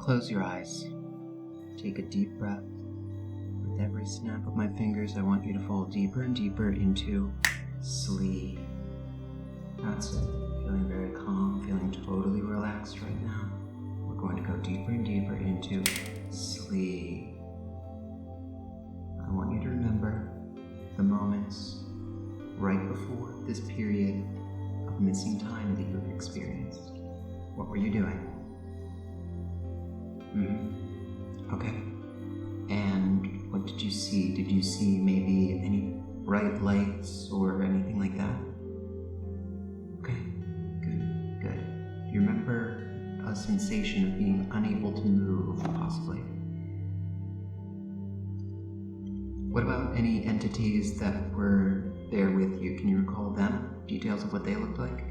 close your eyes. Take a deep breath. With every snap of my fingers, I want you to fall deeper and deeper into sleep. That's it. Feeling very calm, feeling totally relaxed right now. We're going to go deeper and deeper into sleep. I want you to remember the moments right before this period of missing time that you've experienced. What were you doing? Okay. And what did you see? Did you see maybe any bright lights or anything like that? Okay, good. Do you remember a sensation of being unable to move, possibly? What about any entities that were there with you? Can you recall them? Details of what they looked like?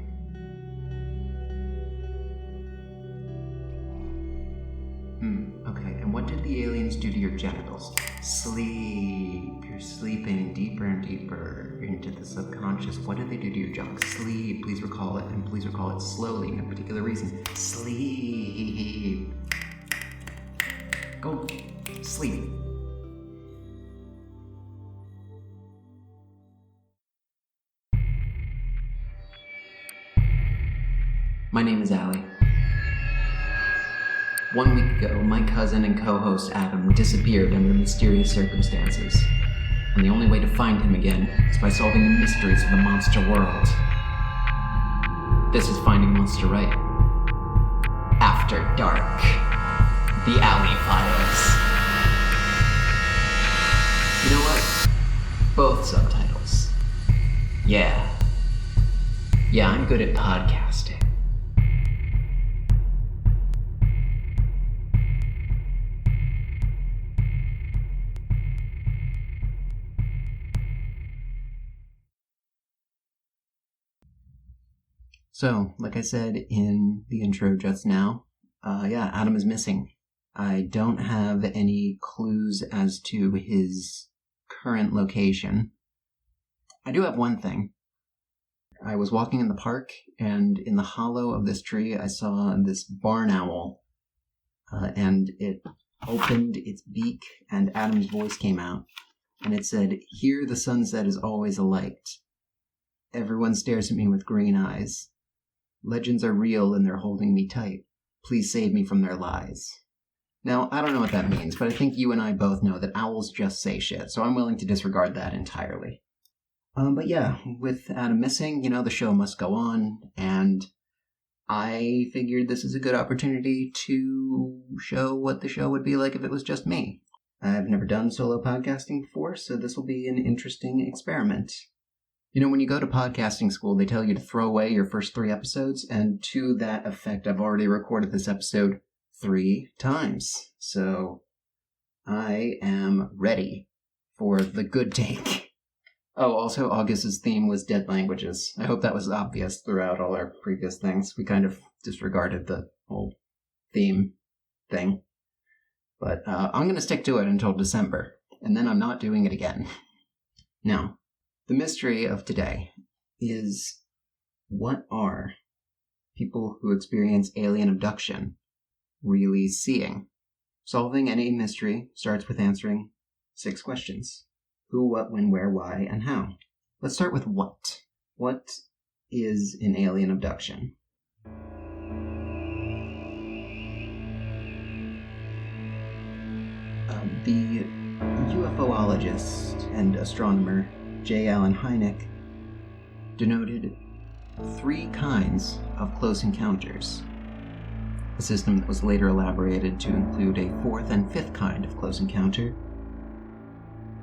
Okay, and what did the aliens do to your genitals? Sleep. You're sleeping deeper and deeper into the subconscious. What did they do to your junk? Sleep. Please recall it, and please recall it slowly, no particular reason. Sleep. Go sleep. My name is Allie. 1 week ago, my cousin and co-host Adam disappeared under mysterious circumstances, and the only way to find him again is by solving the mysteries of the monster world. This is Finding Monster Right. After Dark. The Allie Files. You know what? Both subtitles. Yeah, I'm good at podcasting. So, like I said in the intro just now, Adam is missing. I don't have any clues as to his current location. I do have one thing. I was walking in the park, and in the hollow of this tree, I saw this barn owl, and it opened its beak, and Adam's voice came out, and it said, "Here the sunset is always alight. Everyone stares at me with green eyes. Legends are real and they're holding me tight. Please save me from their lies." Now, I don't know what that means, but I think you and I both know that owls just say shit, so I'm willing to disregard that entirely. But yeah, with Adam missing, the show must go on, and I figured this is a good opportunity to show what the show would be like if it was just me. I've never done solo podcasting before, so this will be an interesting experiment. When you go to podcasting school, they tell you to throw away your first 3 episodes, and to that effect, I've already recorded this episode 3 times. So, I am ready for the good take. Oh, also, August's theme was dead languages. I hope that was obvious throughout all our previous things. We kind of disregarded the whole theme thing. But I'm going to stick to it until December, and then I'm not doing it again. Now, the mystery of today is, what are people who experience alien abduction really seeing? Solving any mystery starts with answering 6 questions. Who, what, when, where, why, and how. Let's start with what. What is an alien abduction? The UFOologist and astronomer J. Allen Hynek denoted 3 kinds of close encounters, a system that was later elaborated to include a 4th and 5th kind of close encounter.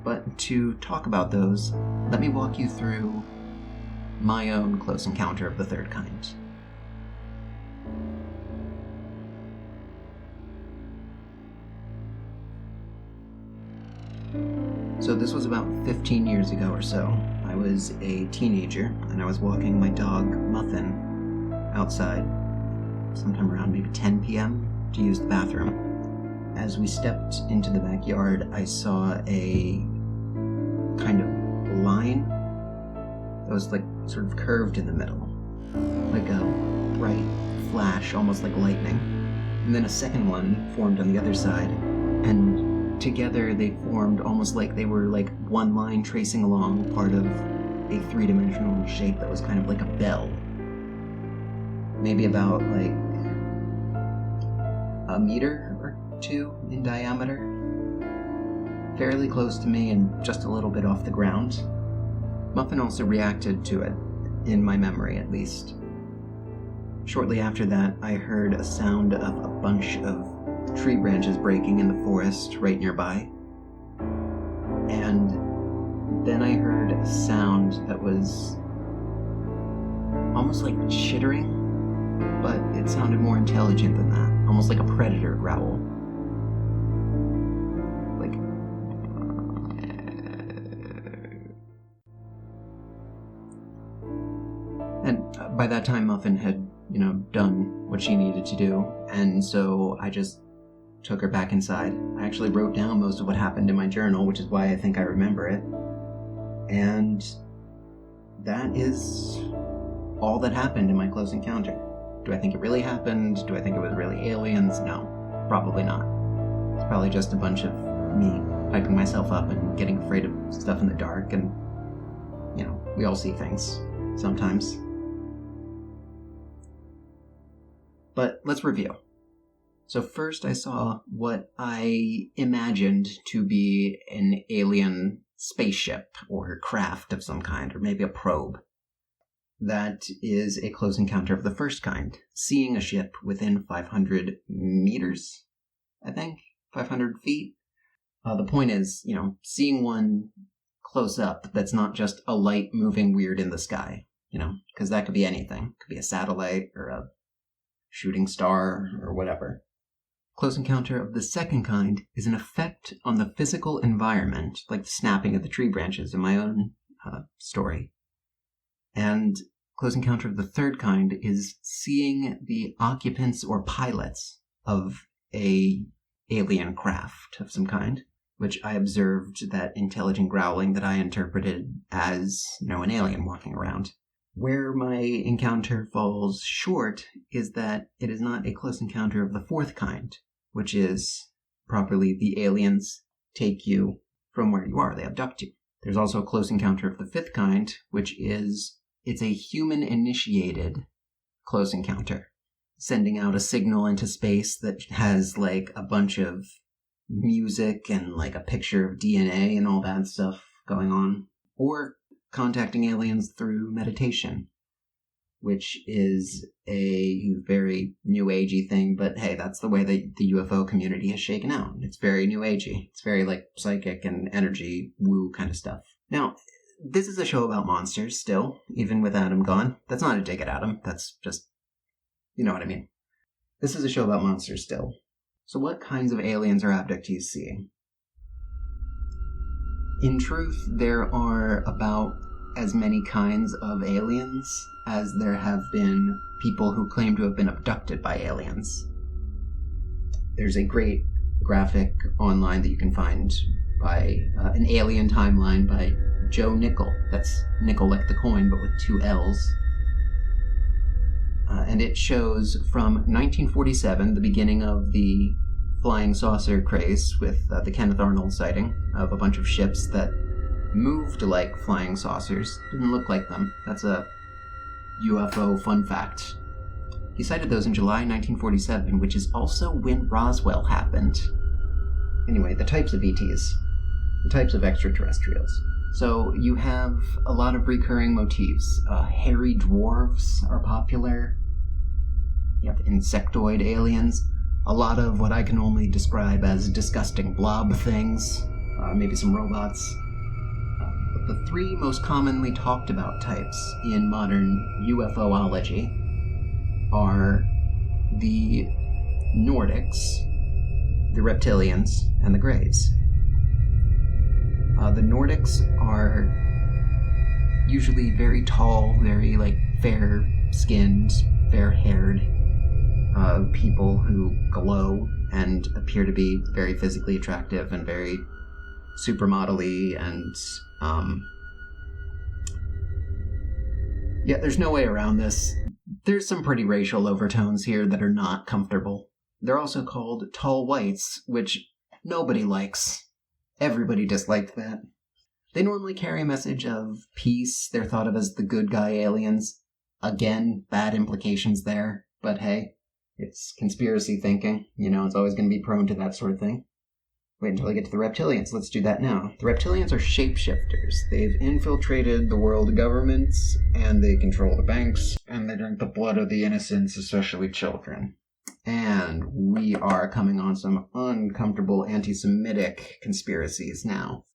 But to talk about those, let me walk you through my own close encounter of the 3rd kind. So this was about 15 years ago or so. I was a teenager, and I was walking my dog, Muffin, outside, sometime around maybe 10 p.m. to use the bathroom. As we stepped into the backyard, I saw a kind of line that was sort of curved in the middle, like a bright flash, almost like lightning. and then a second one formed on the other side, and together they formed almost like they were like one line tracing along part of a three-dimensional shape that was kind of like a bell. Maybe about like a meter or two in diameter. Fairly close to me and just a little bit off the ground. Muffin also reacted to it, in my memory at least. Shortly after that, I heard a sound of a bunch of tree branches breaking in the forest right nearby. And then I heard a sound that was almost like chittering, but it sounded more intelligent than that, almost like a predator growl. Like... And by that time, Muffin had, done what she needed to do, and so I just took her back inside. I actually wrote down most of what happened in my journal, which is why I think I remember it. And that is all that happened in my close encounter. Do I think it really happened? Do I think it was really aliens? No, probably not. It's probably just a bunch of me hyping myself up and getting afraid of stuff in the dark, and, we all see things sometimes. But let's review. So first I saw what I imagined to be an alien spaceship or craft of some kind, or maybe a probe. That is a close encounter of the first kind, seeing a ship within 500 meters, I think, 500 feet. The point is, seeing one close up that's not just a light moving weird in the sky, because that could be anything. It could be a satellite or a shooting star or whatever. Close encounter of the second kind is an effect on the physical environment, like the snapping of the tree branches in my own story. And close encounter of the third kind is seeing the occupants or pilots of a alien craft of some kind, which I observed that intelligent growling that I interpreted as, an alien walking around. Where my encounter falls short is that it is not a close encounter of the fourth kind, which is properly the aliens take you from where you are. They abduct you. There's also a close encounter of the fifth kind, which is it's a human-initiated close encounter, sending out a signal into space that has like a bunch of music and like a picture of DNA and all that stuff going on, or contacting aliens through meditation, which is a very new agey thing, but hey, that's the way that the UFO community has shaken out. It's very new agey. It's very like psychic and energy woo kind of stuff. Now, this is a show about monsters still, even with Adam gone. That's not a dig at Adam. That's just, you know what I mean. This is a show about monsters still. So what kinds of aliens are abductees seeing? In truth, there are about as many kinds of aliens as there have been people who claim to have been abducted by aliens. There's a great graphic online that you can find by an alien timeline by Joe Nickel. That's nickel like the coin, but with two L's. And it shows from 1947, the beginning of the flying saucer craze with the Kenneth Arnold sighting of a bunch of ships that moved like flying saucers, didn't look like them. That's a UFO fun fact. He sighted those in July 1947, which is also when Roswell happened. Anyway, the types of ETs, the types of extraterrestrials. So you have a lot of recurring motifs. Hairy dwarves are popular. You have insectoid aliens. A lot of what I can only describe as disgusting blob things. Maybe some robots. But the three most commonly talked about types in modern UFOlogy are the Nordics, the reptilians, and the Greys. The Nordics are usually very tall, very fair-skinned, fair-haired people who glow and appear to be very physically attractive and very supermodel-y and there's no way around this. There's some pretty racial overtones here that are not comfortable. They're also called tall whites, which nobody likes. Everybody disliked that. They normally carry a message of peace. They're thought of as the good guy aliens. Again, bad implications there, but hey, it's conspiracy thinking. It's always going to be prone to that sort of thing. Wait until I get to the reptilians. Let's do that now. The reptilians are shapeshifters. They've infiltrated the world governments, and they control the banks, and they drink the blood of the innocents, especially children. And we are coming on some uncomfortable anti-Semitic conspiracies now.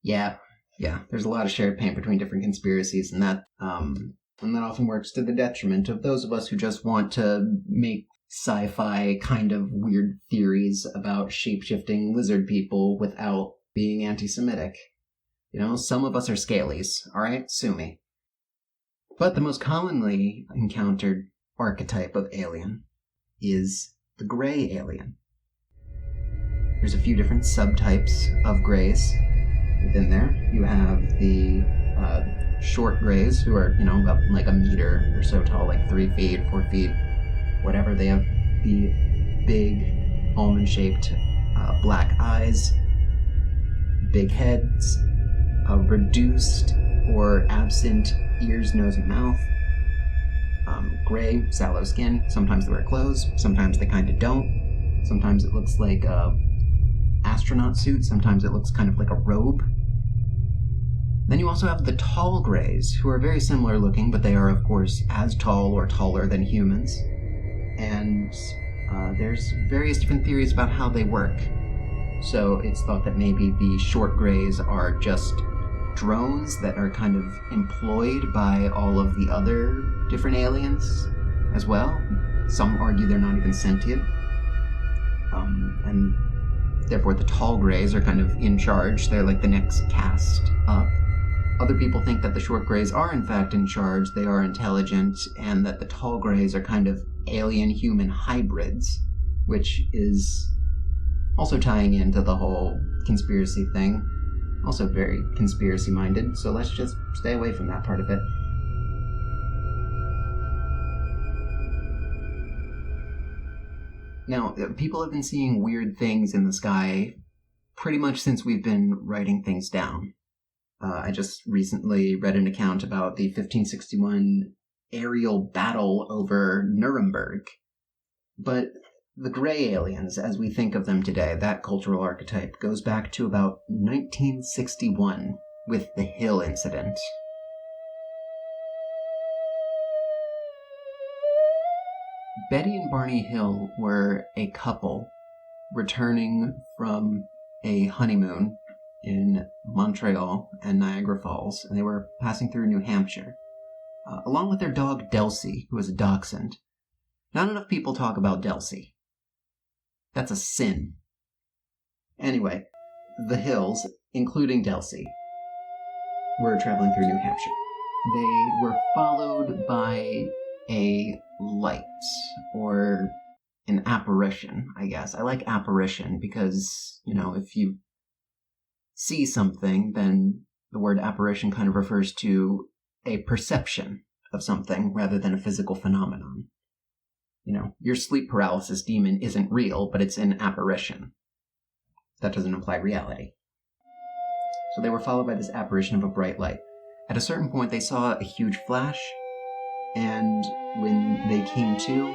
Yeah, there's a lot of shared pain between different conspiracies, and that often works to the detriment of those of us who just want to make sci-fi kind of weird theories about shape-shifting lizard people without being anti-Semitic. Some of us are scalies, alright? Sue me. But the most commonly encountered archetype of alien is the gray alien. There's a few different subtypes of grays within there. You have the short grays, who are, about like a meter or so tall, like 3 feet, 4 feet, whatever. They have the big almond-shaped black eyes, big heads, reduced or absent ears, nose, and mouth. Gray, sallow skin. Sometimes they wear clothes, sometimes they kind of don't. Sometimes it looks like a astronaut suit, sometimes it looks kind of like a robe. Then you also have the tall grays, who are very similar looking, but they are, of course, as tall or taller than humans. And there's various different theories about how they work. So it's thought that maybe the short grays are just drones that are kind of employed by all of the other different aliens as well. Some argue they're not even sentient. And therefore the tall grays are kind of in charge. They're like the next caste up. Other people think that the short grays are in fact in charge, they are intelligent, and that the tall grays are kind of alien-human hybrids, which is also tying into the whole conspiracy thing. Also very conspiracy-minded, so let's just stay away from that part of it. Now, people have been seeing weird things in the sky pretty much since we've been writing things down. I just recently read an account about the 1561 aerial battle over Nuremberg. But the gray aliens, as we think of them today, that cultural archetype, goes back to about 1961 with the Hill incident. Betty and Barney Hill were a couple returning from a honeymoon in Montreal and Niagara Falls, and they were passing through New Hampshire, along with their dog Delcy, who was a dachshund. Not enough people talk about Delcy. That's a sin. Anyway, the Hills, including Delcy, were traveling through New Hampshire. They were followed by a light, or an apparition, I guess. I like apparition because, if you see something, then the word apparition kind of refers to a perception of something rather than a physical phenomenon. Your sleep paralysis demon isn't real, but it's an apparition. That doesn't imply reality. So they were followed by this apparition of a bright light. At a certain point, they saw a huge flash, and when they came to,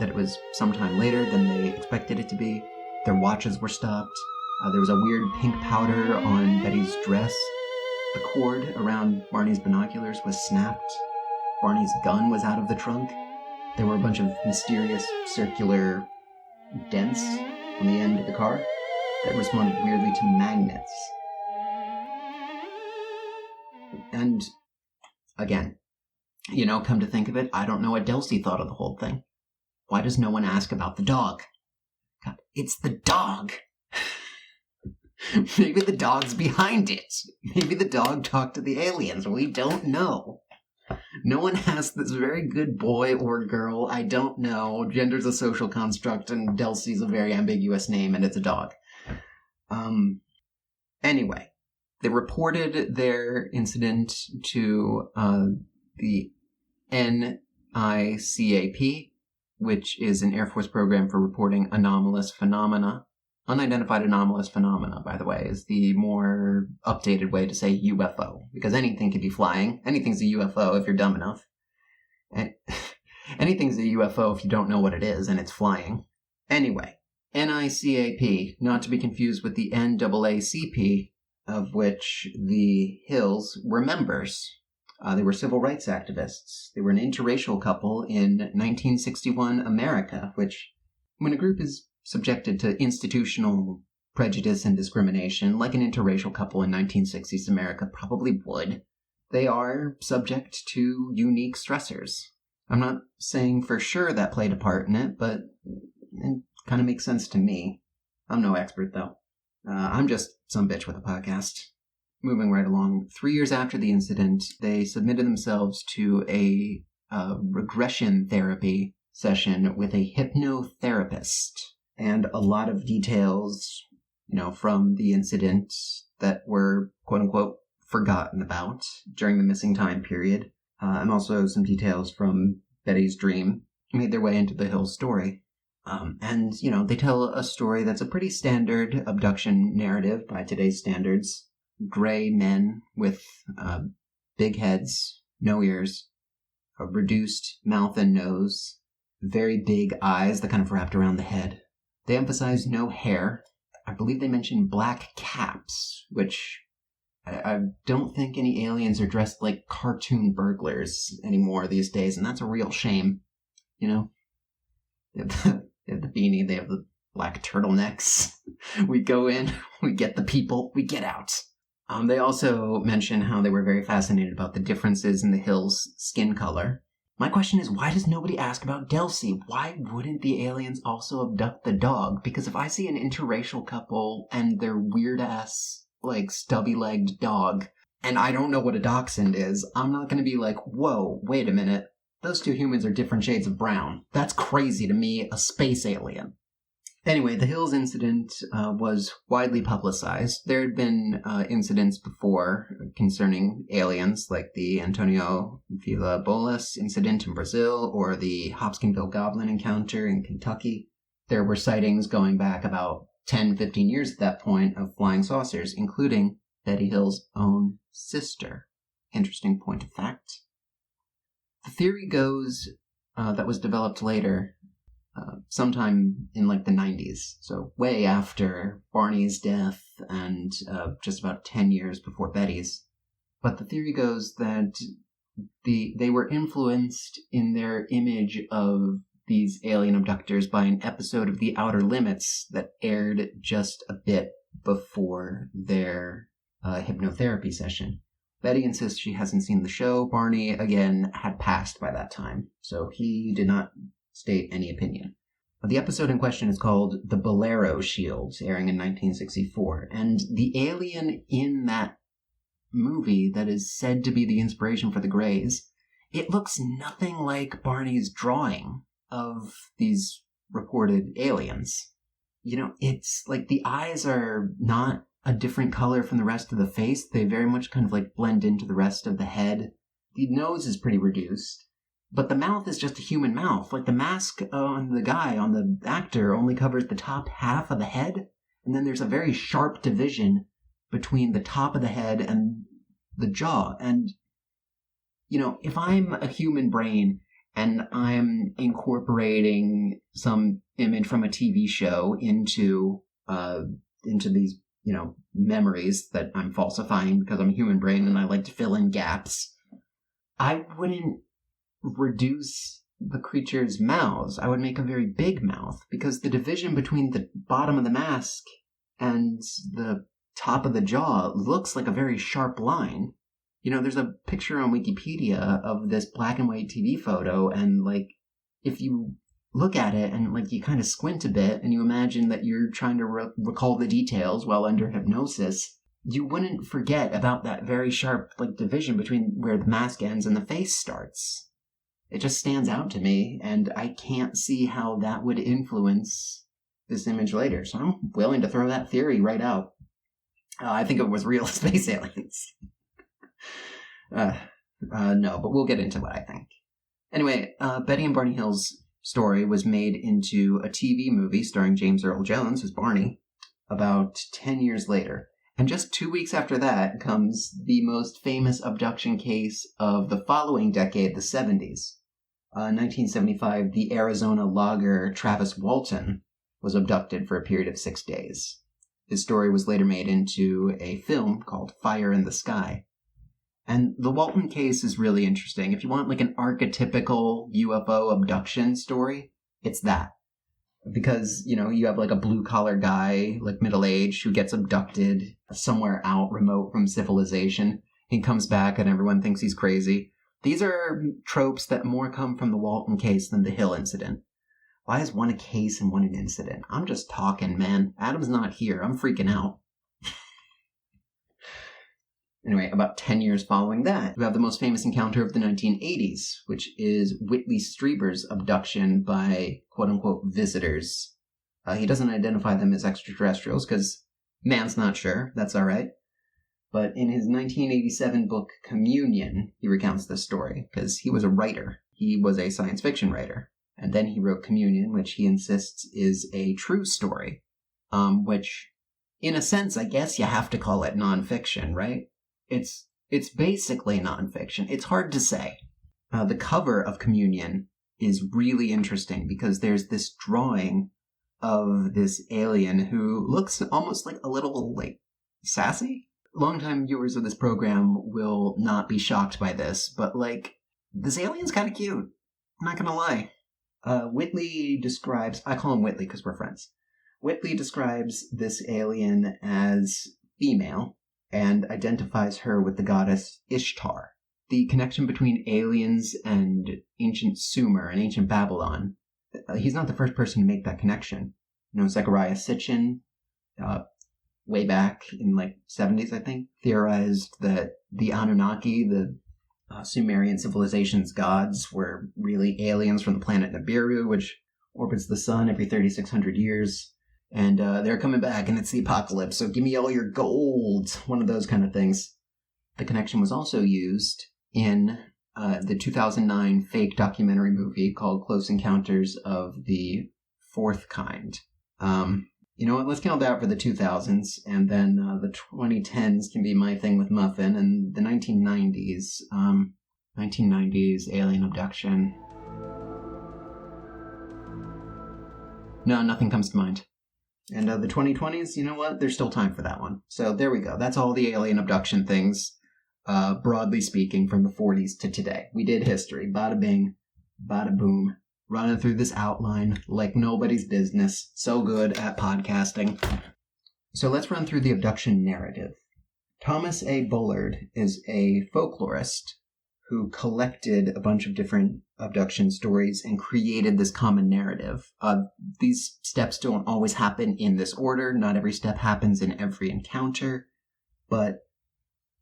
that it was sometime later than they expected it to be, their watches were stopped. There was a weird pink powder on Betty's dress. The cord around Barney's binoculars was snapped. Barney's gun was out of the trunk. There were a bunch of mysterious circular dents on the end of the car that responded weirdly to magnets. And, again, come to think of it, I don't know what Delcy thought of the whole thing. Why does no one ask about the dog? God, it's the dog! Maybe the dog's behind it. Maybe the dog talked to the aliens. We don't know. No one asked this very good boy or girl. I don't know. Gender's a social construct, and Delcy's a very ambiguous name, and it's a dog. Anyway, they reported their incident to the NICAP, which is an Air Force program for reporting anomalous phenomena. Unidentified anomalous phenomena, by the way, is the more updated way to say UFO, because anything could be flying. Anything's a UFO if you're dumb enough. Anything's a UFO if you don't know what it is and it's flying. Anyway, NICAP, not to be confused with the NAACP, of which the Hills were members. They were civil rights activists. They were an interracial couple in 1961 America, which, when a group is subjected to institutional prejudice and discrimination, like an interracial couple in 1960s America probably would, they are subject to unique stressors. I'm not saying for sure that played a part in it, but it kind of makes sense to me. I'm no expert, though. I'm just some bitch with a podcast. Moving right along, 3 years after the incident, they submitted themselves to a regression therapy session with a hypnotherapist. And a lot of details, from the incident that were, quote-unquote, forgotten about during the missing time period. And also some details from Betty's dream made their way into the Hills story. And they tell a story that's a pretty standard abduction narrative by today's standards. Gray men with big heads, no ears, a reduced mouth and nose, very big eyes that kind of wrapped around the head. They emphasize no hair. I believe they mention black caps, which I don't think any aliens are dressed like cartoon burglars anymore these days, and that's a real shame. They have the beanie, they have the black turtlenecks. We go in, we get the people, we get out. They also mention how they were very fascinated about the differences in the Hills' skin color. My question is, why does nobody ask about Delcy? Why wouldn't the aliens also abduct the dog? Because if I see an interracial couple and their weird-ass, stubby-legged dog, and I don't know what a dachshund is, I'm not going to be like, whoa, wait a minute. Those two humans are different shades of brown. That's crazy to me, a space alien. Anyway, the Hills incident was widely publicized. There had been incidents before concerning aliens, like the Antonio Villa-Bolas incident in Brazil or the Hopkinsville Goblin encounter in Kentucky. There were sightings going back about 10, 15 years at that point of flying saucers, including Betty Hill's own sister. Interesting point of fact. The theory goes that was developed later, sometime in the 90s, so way after Barney's death and just about 10 years before Betty's. But the theory goes that they were influenced in their image of these alien abductors by an episode of The Outer Limits that aired just a bit before their hypnotherapy session. Betty insists she hasn't seen the show. Barney, again, had passed by that time, so he did not state any opinion. The episode in question is called The Bolero Shield, airing in 1964, and the alien in that movie that is said to be the inspiration for the Greys, it looks nothing like Barney's drawing of these reported aliens. It's like the eyes are not a different color from the rest of the face. They very much kind of blend into the rest of the head. The nose is pretty reduced. But the mouth is just a human mouth. The mask on the guy, on the actor, only covers the top half of the head. And then there's a very sharp division between the top of the head and the jaw. And, if I'm a human brain and I'm incorporating some image from a TV show into these, memories that I'm falsifying because I'm a human brain and I like to fill in gaps, I wouldn't reduce the creature's mouths. I would make a very big mouth because the division between the bottom of the mask and the top of the jaw looks like a very sharp line. There's a picture on Wikipedia of this black and white TV photo, and if you look at it and you kind of squint a bit and you imagine that you're trying to recall the details while under hypnosis, you wouldn't forget about that very sharp division between where the mask ends and the face starts. It just stands out to me, and I can't see how that would influence this image later. So I'm willing to throw that theory right out. I think it was real space aliens. No, but we'll get into what I think. Anyway, Betty and Barney Hill's story was made into a TV movie starring James Earl Jones as Barney about 10 years later. And just 2 weeks after that comes the most famous abduction case of the following decade, the 70s. 1975, the Arizona logger Travis Walton was abducted for a period of 6 days. His story was later made into a film called Fire in the Sky. And the Walton case is really interesting. If you want like an archetypical UFO abduction story, it's that. Because, you have like a blue-collar guy, like middle-aged, who gets abducted somewhere out remote from civilization. He comes back and everyone thinks he's crazy. These are tropes that more come from the Walton case than the Hill incident. Why is one a case and one an incident? I'm just talking, man. Adam's not here. I'm freaking out. Anyway, about 10 years following that, we have the most famous encounter of the 1980s, which is Whitley Strieber's abduction by quote-unquote visitors. He doesn't identify them as extraterrestrials because man's not sure. That's all right. But in his 1987 book, Communion, he recounts this story because he was a writer. He was a science fiction writer. And then he wrote Communion, which he insists is a true story, which, in a sense, I guess you have to call it nonfiction, right? It's basically nonfiction. It's hard to say. The cover of Communion is really interesting because there's this drawing of this alien who looks almost like a little, sassy. Longtime viewers of this program will not be shocked by this, but, this alien's kind of cute. I'm not gonna lie. Whitley describes... I call him Whitley because we're friends. Whitley describes this alien as female and identifies her with the goddess Ishtar. The connection between aliens and ancient Sumer and ancient Babylon, he's not the first person to make that connection. Zechariah Sitchin, way back in 70s, I think, theorized that the Anunnaki, the Sumerian civilization's gods, were really aliens from the planet Nibiru, which orbits the sun every 3,600 years. And they're coming back, and it's the apocalypse, so give me all your gold. One of those kind of things. The connection was also used in the 2009 fake documentary movie called Close Encounters of the Fourth Kind. You know what? Let's count that for the 2000s, and then the 2010s can be my thing with Muffin, and the 1990s, 1990s alien abduction. No, nothing comes to mind. And the 2020s, you know what? There's still time for that one. So there we go. That's all the alien abduction things, broadly speaking, from the 40s to today. We did history. Bada bing, bada boom. Running through this outline like nobody's business. So good at podcasting. So let's run through the abduction narrative. Thomas A. Bullard is a folklorist who collected a bunch of different abduction stories and created this common narrative. These steps don't always happen in this order. Not every step happens in every encounter. But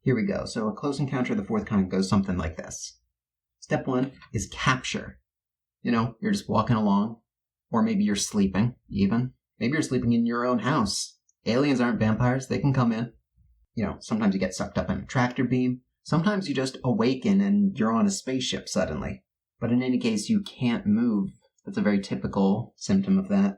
here we go. So a close encounter of the fourth kind goes something like this. Step 1 is capture. You're just walking along. Or maybe you're sleeping, even. Maybe you're sleeping in your own house. Aliens aren't vampires. They can come in. Sometimes you get sucked up in a tractor beam. Sometimes you just awaken and you're on a spaceship suddenly. But in any case, you can't move. That's a very typical symptom of that.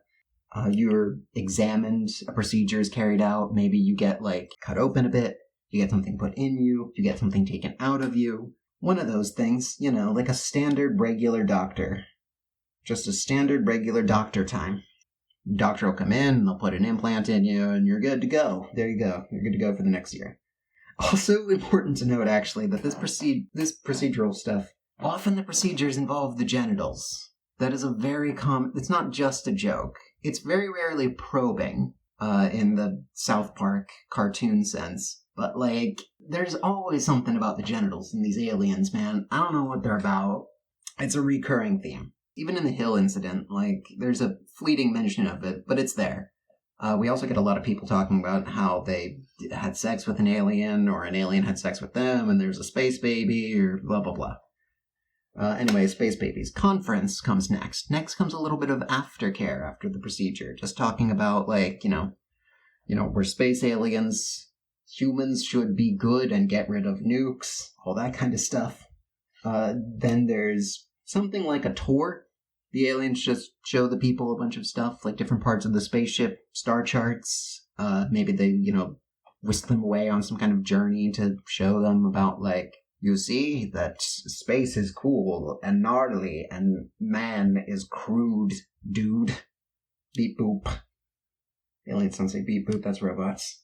You're examined, a procedure is carried out. Maybe you get, cut open a bit. You get something put in you. You get something taken out of you. One of those things, like a standard regular doctor. Just a standard regular doctor time. Doctor will come in, and they'll put an implant in you, and you're good to go. There you go. You're good to go for the next year. Also important to note, actually, that this procedural stuff, often the procedures involve the genitals. That is a very common... It's not just a joke. It's very rarely probing in the South Park cartoon sense. But, there's always something about the genitals in these aliens, man. I don't know what they're about. It's a recurring theme. Even in the Hill incident, there's a fleeting mention of it, but it's there. We also get a lot of people talking about how they had sex with an alien, or an alien had sex with them, and there's a space baby, or blah, blah, blah. Anyway, space babies. Conference comes next. Next comes a little bit of aftercare after the procedure. Just talking about, we're space aliens. Humans should be good and get rid of nukes. All that kind of stuff. Then there's something like a tour. The aliens just show the people a bunch of stuff, like different parts of the spaceship, star charts. Maybe they, whisk them away on some kind of journey to show them about, like, you see that space is cool and gnarly and man is crude, dude. Beep boop. Aliens don't say beep boop, that's robots.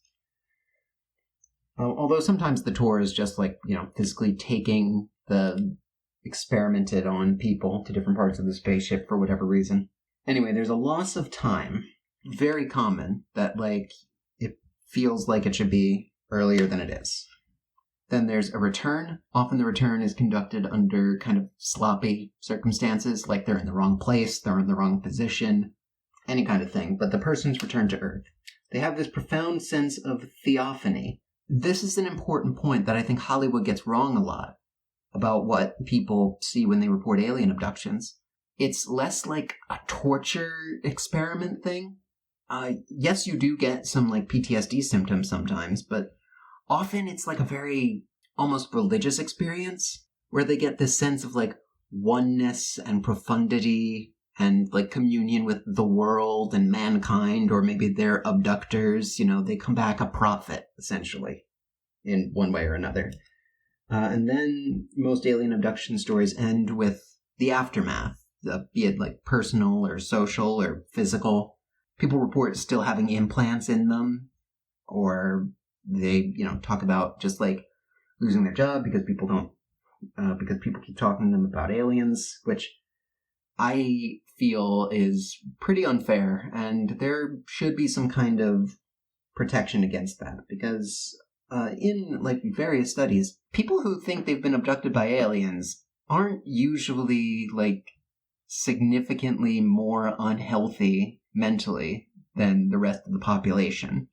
Although sometimes the tour is just like, physically taking the experimented on people to different parts of the spaceship for whatever reason. Anyway, there's a loss of time. Very common that, like, it feels like it should be earlier than it is. Then there's a return. Often the return is conducted under kind of sloppy circumstances, like they're in the wrong place, they're in the wrong position, any kind of thing. But the person's returned to Earth. They have this profound sense of theophany. This is an important point that I think Hollywood gets wrong a lot about what people see when they report alien abductions. It's less like a torture experiment thing. Yes, you do get some like PTSD symptoms sometimes, but often it's like a very almost religious experience where they get this sense of like oneness and profundity and like communion with the world and mankind, or maybe they're abductors, they come back a prophet, essentially, in one way or another. And then most alien abduction stories end with the aftermath, be it like personal or social or physical. People report still having implants in them, or they, talk about just like losing their job because people keep talking to them about aliens, which I feel is pretty unfair, and there should be some kind of protection against that, because in like various studies, people who think they've been abducted by aliens aren't usually like significantly more unhealthy mentally than the rest of the population.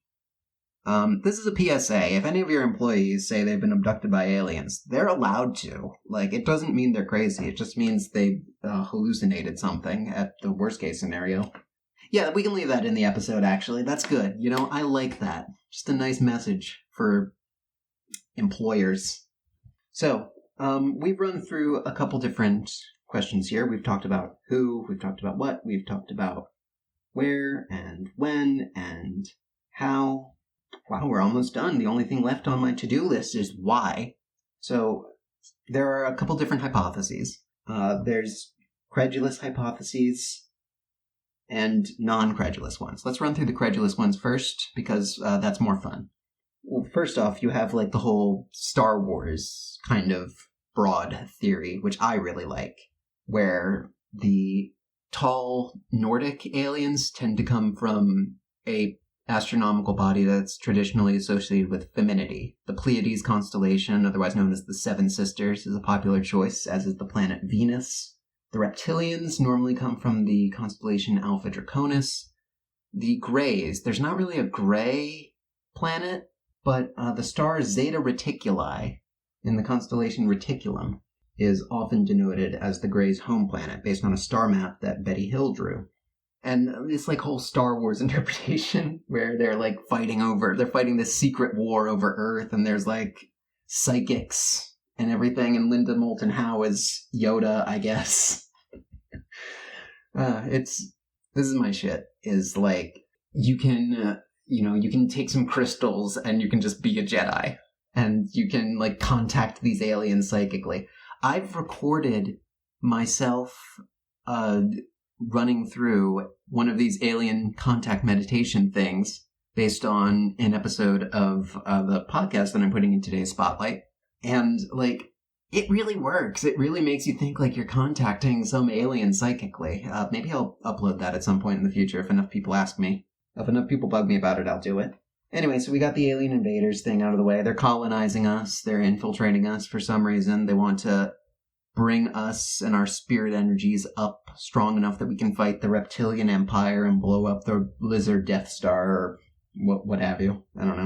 This is a PSA. If any of your employees say they've been abducted by aliens, they're allowed to. Like, it doesn't mean they're crazy. It just means they hallucinated something at the worst case scenario. Yeah, we can leave that in the episode, actually. That's good. I like that. Just a nice message for employers. So, we've run through a couple different questions here. We've talked about who, we've talked about what, we've talked about where and when and how. Wow, we're almost done. The only thing left on my to-do list is why. So there are a couple different hypotheses. There's credulous hypotheses and non-credulous ones. Let's run through the credulous ones first, because that's more fun. Well, first off, you have like the whole Star Wars kind of broad theory, which I really like, where the tall Nordic aliens tend to come from a astronomical body that's traditionally associated with femininity. The Pleiades constellation, otherwise known as the Seven Sisters, is a popular choice, as is the planet Venus. The reptilians normally come from the constellation Alpha Draconis. The Greys, there's not really a gray planet, but the star Zeta Reticuli in the constellation Reticulum is often denoted as the Greys' home planet, based on a star map that Betty Hill drew. And this like whole Star Wars interpretation where they're like they're fighting this secret war over Earth, and there's like psychics and everything, and Linda Moulton Howe is Yoda, I guess. This is my shit, is like, you can, you can take some crystals and you can just be a Jedi, and you can like contact these aliens psychically. I've recorded myself, running through one of these alien contact meditation things based on an episode of the podcast that I'm putting in today's spotlight. And, like, it really works. It really makes you think like you're contacting some alien psychically. Maybe I'll upload that at some point in the future if enough people ask me. If enough people bug me about it, I'll do it. Anyway, so we got the alien invaders thing out of the way. They're colonizing us. They're infiltrating us for some reason. They want to bring us and our spirit energies up strong enough that we can fight the reptilian empire and blow up the lizard Death Star, or what have you. I don't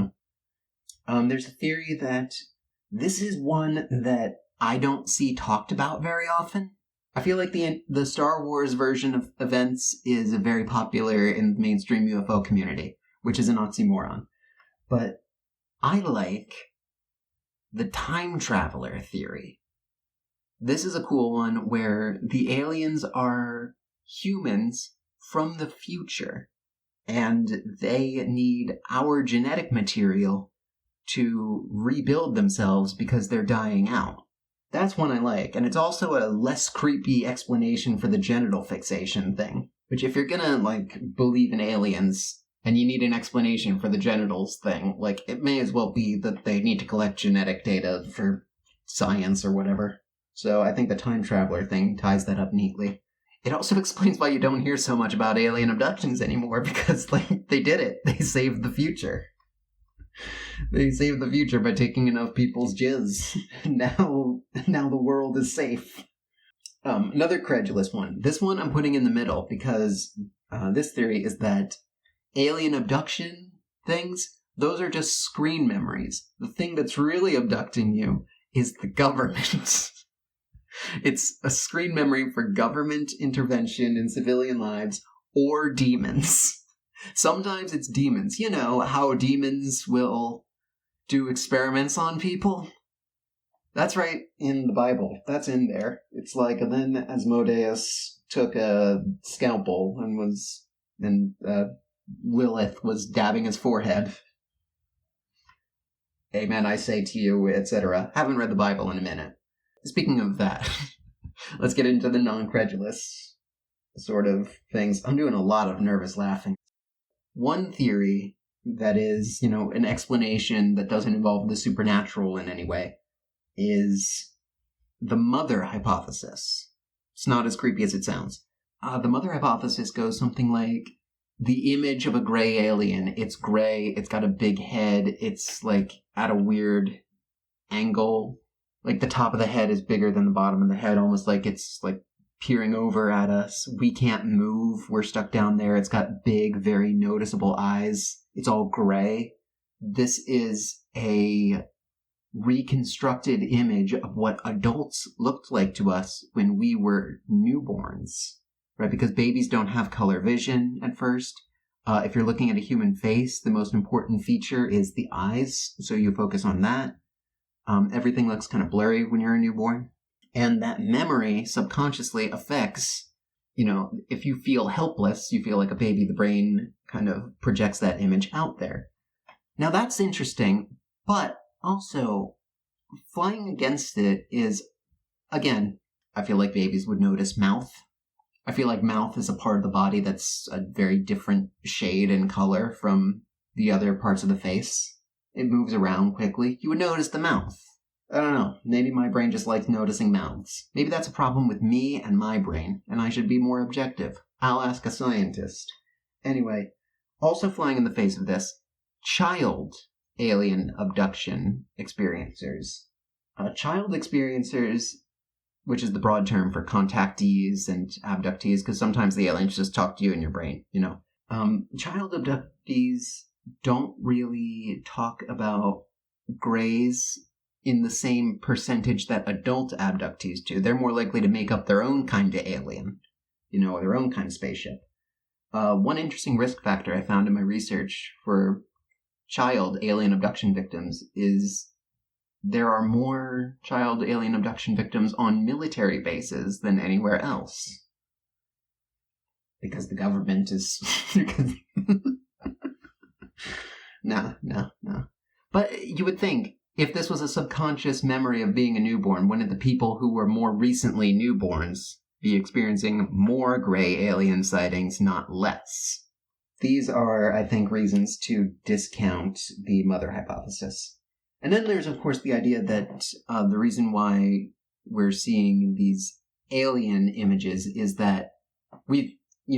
know. There's a theory that this is one that I don't see talked about very often. I feel like the Star Wars version of events is very popular in the mainstream UFO community, which is an oxymoron. But I like the time traveler theory. This is a cool one where the aliens are humans from the future, and they need our genetic material to rebuild themselves because they're dying out. That's one I like, and it's also a less creepy explanation for the genital fixation thing. Which, if you're gonna, believe in aliens, and you need an explanation for the genitals thing, it may as well be that they need to collect genetic data for science or whatever. So I think the time traveler thing ties that up neatly. It also explains why you don't hear so much about alien abductions anymore, because, they did it. They saved the future. They saved the future by taking enough people's jizz. Now the world is safe. Another credulous one. This one I'm putting in the middle because this theory is that alien abduction things, those are just screen memories. The thing that's really abducting you is the government. It's a screen memory for government intervention in civilian lives or demons. Sometimes it's demons. You know how demons will do experiments on people? That's right in the Bible. That's in there. It's and then Asmodeus took a scalpel and Lilith was dabbing his forehead. Amen, I say to you, etc. Haven't read the Bible in a minute. Speaking of that, let's get into the non-credulous sort of things. I'm doing a lot of nervous laughing. One theory that is, an explanation that doesn't involve the supernatural in any way is the mother hypothesis. It's not as creepy as it sounds. The mother hypothesis goes something like the image of a gray alien. It's gray, it's got a big head, it's at a weird angle. The top of the head is bigger than the bottom of the head, almost like it's peering over at us. We can't move. We're stuck down there. It's got big, very noticeable eyes. It's all gray. This is a reconstructed image of what adults looked like to us when we were newborns, right? Because babies don't have color vision at first. If you're looking at a human face, the most important feature is the eyes, so you focus on that. Everything looks kind of blurry when you're a newborn. And that memory subconsciously affects, if you feel helpless, you feel like a baby, the brain kind of projects that image out there. Now that's interesting, but also flying against it is, again, I feel like babies would notice mouth. I feel like mouth is a part of the body that's a very different shade and color from the other parts of the face. It moves around quickly. You would notice the mouth. I don't know. Maybe my brain just likes noticing mouths. Maybe that's a problem with me and my brain, and I should be more objective. I'll ask a scientist. Anyway, also flying in the face of this, child alien abduction experiencers. Child experiencers, which is the broad term for contactees and abductees, because sometimes the aliens just talk to you in your brain, Child abductees don't really talk about grays in the same percentage that adult abductees do. They're more likely to make up their own kind of alien, their own kind of spaceship. One interesting risk factor I found in my research for child alien abduction victims is there are more child alien abduction victims on military bases than anywhere else. Because the government is... No. But you would think, if this was a subconscious memory of being a newborn, wouldn't the people who were more recently newborns be experiencing more gray alien sightings, not less? These are, I think, reasons to discount the mother hypothesis. And then there's, of course, the idea that the reason why we're seeing these alien images is that we've,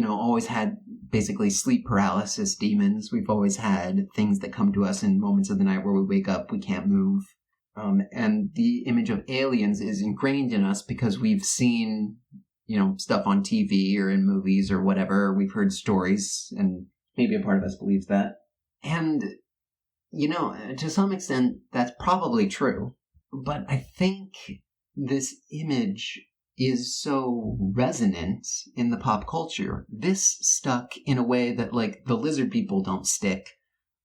always had basically sleep paralysis demons. We've always had things that come to us in moments of the night where we wake up, we can't move. And the image of aliens is ingrained in us because we've seen, stuff on TV or in movies or whatever. We've heard stories, and maybe a part of us believes that. And, to some extent, that's probably true. But I think this image is so resonant in the pop culture. This stuck in a way that, the lizard people don't stick,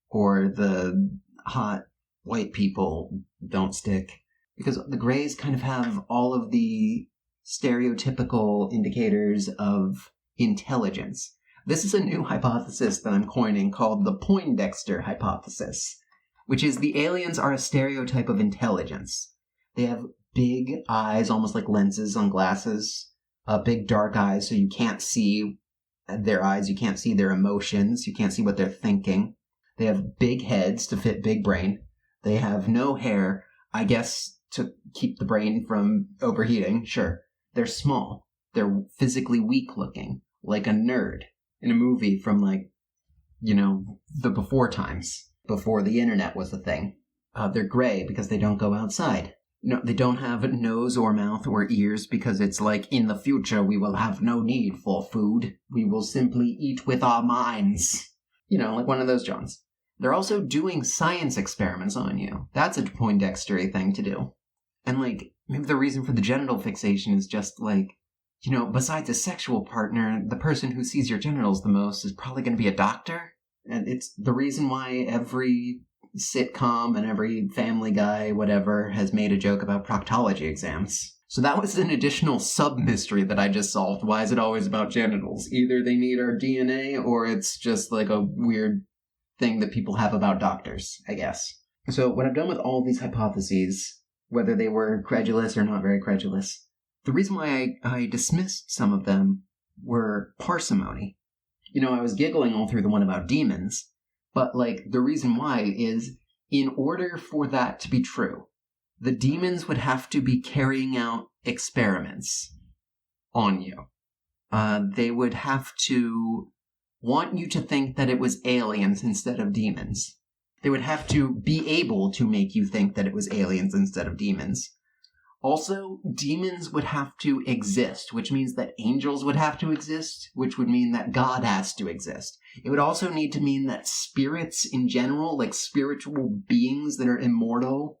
or the hot white people don't stick, because the grays kind of have all of the stereotypical indicators of intelligence. This is a new hypothesis that I'm coining called the Poindexter hypothesis, which is the aliens are a stereotype of intelligence. They have big eyes, almost like lenses on glasses, big dark eyes, so you can't see their eyes, you can't see their emotions, you can't see what they're thinking. They have big heads to fit big brain. They have no hair, I guess, to keep the brain from overheating, sure. They're small. They're physically weak looking, like a nerd in a movie from, like, you know, the before times, before the internet was a thing. They're gray because they don't go outside. No, they don't have a nose or mouth or ears because it's like, in the future we will have no need for food. We will simply eat with our minds. You know, like one of those Johns. They're also doing science experiments on you. That's a Poindextery thing to do. And, like, maybe the reason for the genital fixation is just, like, you know, besides a sexual partner, the person who sees your genitals the most is probably going to be a doctor. And it's the reason why every sitcom and every Family Guy, whatever, has made a joke about proctology exams. So that was an additional sub-mystery that I just solved. Why is it always about genitals? Either they need our DNA or it's just like a weird thing that people have about doctors, I guess. So what I've done with all of these hypotheses, whether they were credulous or not very credulous, the reason why I dismissed some of them were parsimony. You know, I was giggling all through the one about demons, but, like, the reason why is, in order for that to be true, the demons would have to be carrying out experiments on you. They would have to want you to think that it was aliens instead of demons. They would have to be able to make you think that it was aliens instead of demons. Also, demons would have to exist, which means that angels would have to exist, which would mean that God has to exist. It would also need to mean that spirits in general, like spiritual beings that are immortal,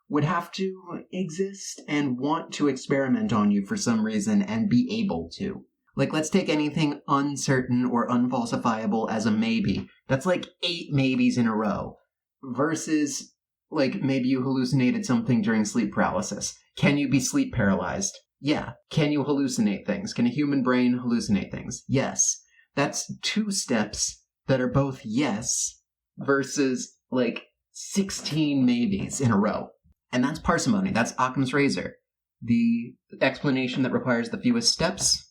would have to exist and want to experiment on you for some reason and be able to. Like, let's take anything uncertain or unfalsifiable as a maybe. That's like 8 maybes in a row. Versus, like, maybe you hallucinated something during sleep paralysis. Can you be sleep paralyzed? Yeah. Can you hallucinate things? Can a human brain hallucinate things? Yes. That's 2 steps that are both yes versus, like, 16 maybes in a row. And that's parsimony. That's Occam's razor. The explanation that requires the fewest steps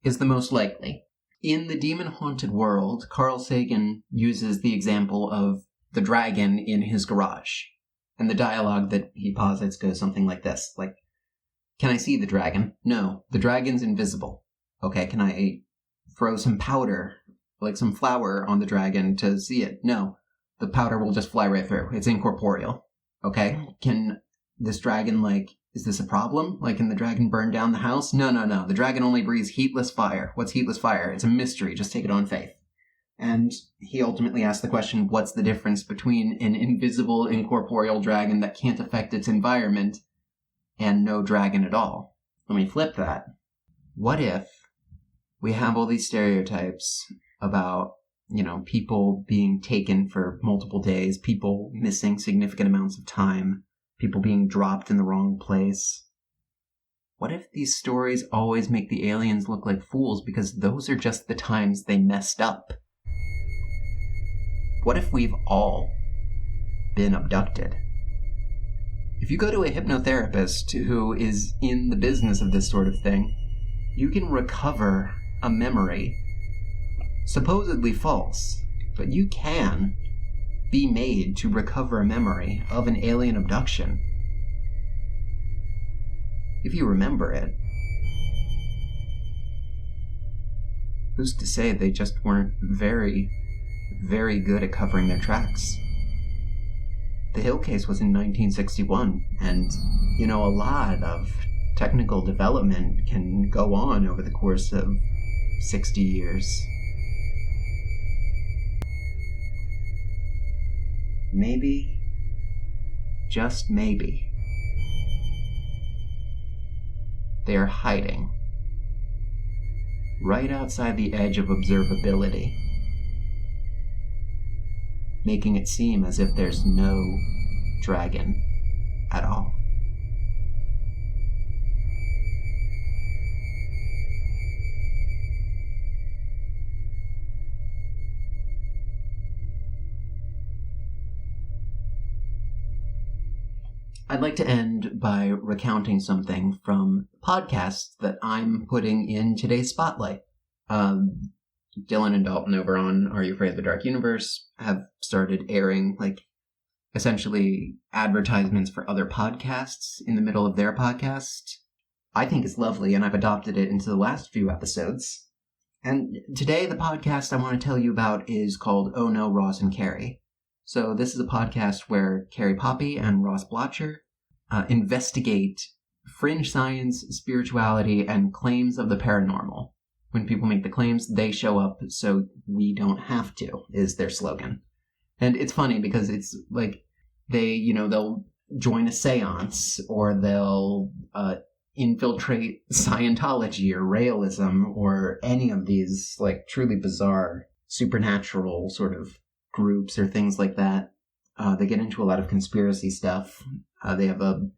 is the most likely. In the demon-haunted world, Carl Sagan uses the example of the dragon in his garage. And the dialogue that he posits goes something like this. Like, can I see the dragon? No, the dragon's invisible. Okay, can I throw some powder, like some flour, on the dragon to see it? No, the powder will just fly right through. It's incorporeal. Okay, can this dragon, like, is this a problem? Like, can the dragon burn down the house? No. The dragon only breathes heatless fire. What's heatless fire? It's a mystery. Just take it on faith. And he ultimately asked the question, what's the difference between an invisible, incorporeal dragon that can't affect its environment and no dragon at all? Let me flip that. What if we have all these stereotypes about, you know, people being taken for multiple days, people missing significant amounts of time, people being dropped in the wrong place? What if these stories always make the aliens look like fools because those are just the times they messed up? What if we've all been abducted? If you go to a hypnotherapist who is in the business of this sort of thing, you can recover a memory, supposedly false, but you can be made to recover a memory of an alien abduction. If you remember it. Who's to say they just weren't very, very good at covering their tracks? The Hill case was in 1961, and, you know, a lot of technical development can go on over the course of 60 years. Maybe, just maybe, they are hiding right outside the edge of observability, making it seem as if there's no dragon at all. I'd like to end by recounting something from podcasts that I'm putting in today's spotlight. Dylan and Dalton over on Are You Afraid of the Dark Universe have started airing, essentially advertisements for other podcasts in the middle of their podcast. I think it's lovely, and I've adopted it into the last few episodes. And today, the podcast I want to tell you about is called Oh No, Ross and Carrie. So this is a podcast where Carrie Poppy and Ross Blotcher investigate fringe science, spirituality, and claims of the paranormal. When people make the claims, they show up so we don't have to, is their slogan. And it's funny because it's they'll join a seance, or they'll infiltrate Scientology or realism or any of these truly bizarre supernatural sort of groups or things like that. They get into a lot of conspiracy stuff. They have a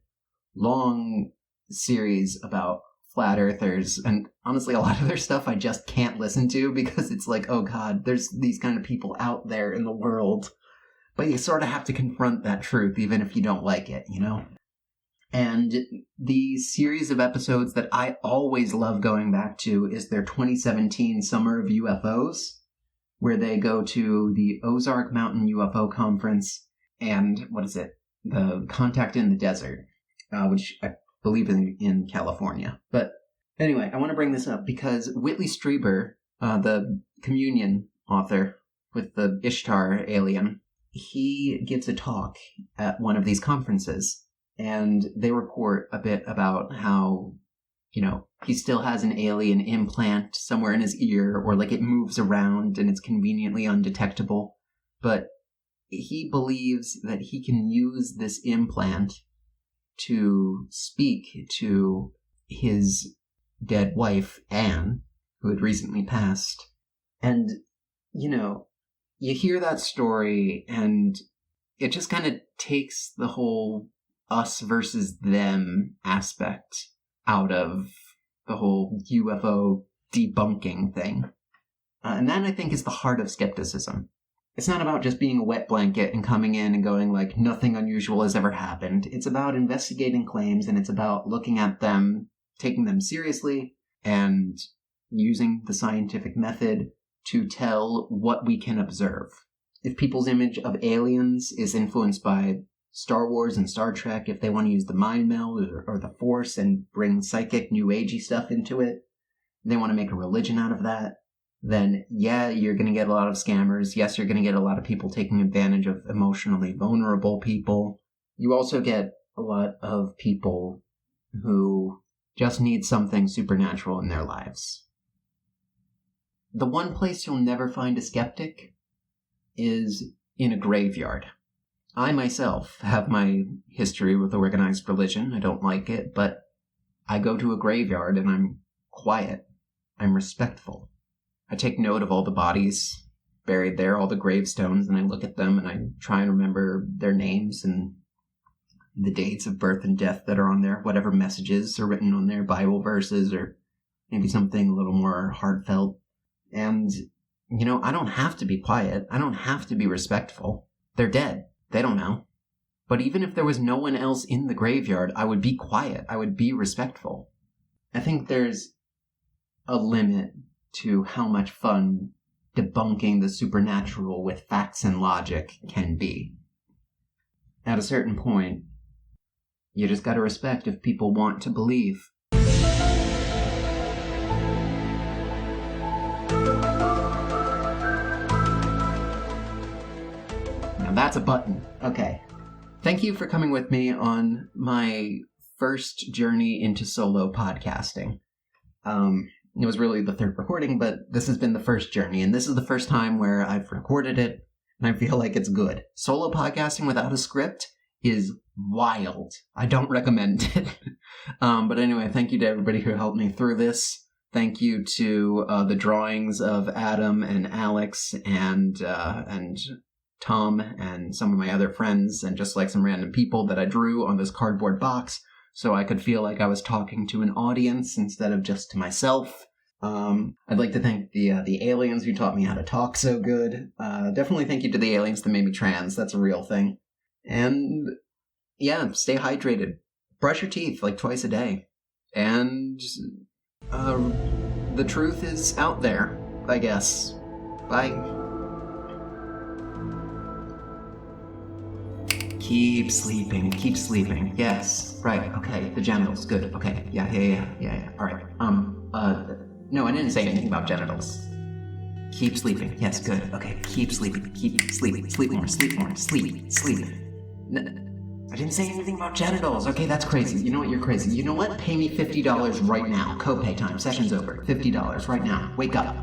long series about flat earthers, and honestly a lot of their stuff I just can't listen to because it's oh god, there's these kind of people out there in the world, but you sort of have to confront that truth even if you don't like it, And the series of episodes that I always love going back to is their 2017 Summer of UFOs, where they go to the Ozark Mountain UFO Conference and, the Contact in the Desert, which I believe in California. But anyway, I want to bring this up because Whitley Strieber, the Communion author with the Ishtar alien, he gives a talk at one of these conferences, and they report a bit about how, he still has an alien implant somewhere in his ear, or it moves around and it's conveniently undetectable. But he believes that he can use this implant to speak to his dead wife, Anne, who had recently passed. And, you hear that story and it just kind of takes the whole us versus them aspect out of the whole UFO debunking thing. And that, I think, is the heart of skepticism. It's not about just being a wet blanket and coming in and going nothing unusual has ever happened. It's about investigating claims, and it's about looking at them, taking them seriously, and using the scientific method to tell what we can observe. If people's image of aliens is influenced by Star Wars and Star Trek, if they want to use the mind meld or the Force and bring psychic, new agey stuff into it, they want to make a religion out of that, then yeah, you're going to get a lot of scammers. Yes, you're going to get a lot of people taking advantage of emotionally vulnerable people. You also get a lot of people who just need something supernatural in their lives. The one place you'll never find a skeptic is in a graveyard. I myself have my history with organized religion. I don't like it, but I go to a graveyard and I'm quiet. I'm respectful. I take note of all the bodies buried there, all the gravestones, and I look at them and I try and remember their names and the dates of birth and death that are on there, whatever messages are written on there, Bible verses, or maybe something a little more heartfelt. And, I don't have to be quiet. I don't have to be respectful. They're dead. They don't know. But even if there was no one else in the graveyard, I would be quiet. I would be respectful. I think there's a limit to how much fun debunking the supernatural with facts and logic can be. At a certain point, you just gotta respect if people want to believe. Now that's a button. Okay. Thank you for coming with me on my first journey into solo podcasting. It was really the third recording, but this has been the first journey, and this is the first time where I've recorded it, and I feel like it's good. Solo podcasting without a script is wild. I don't recommend it. But anyway, thank you to everybody who helped me through this. Thank you to the drawings of Adam and Alex and Tom and some of my other friends, and just some random people that I drew on this cardboard box, so I could feel like I was talking to an audience instead of just to myself. I'd like to thank the aliens who taught me how to talk so good. Definitely thank you to the aliens that made me trans. That's a real thing. And Yeah, stay hydrated. Brush your teeth like twice a day. And the truth is out there, I guess. Bye. Keep sleeping. Yes, right, okay, the genitals, good, okay, yeah, alright. No, I didn't say anything about genitals. Keep sleeping, yes, good, okay, keep sleeping, sleep more, sleep. I didn't say anything about genitals, okay, that's crazy, you know what, you're crazy. You know what, pay me $50 right now, copay time, session's over, $50 right now, wake up.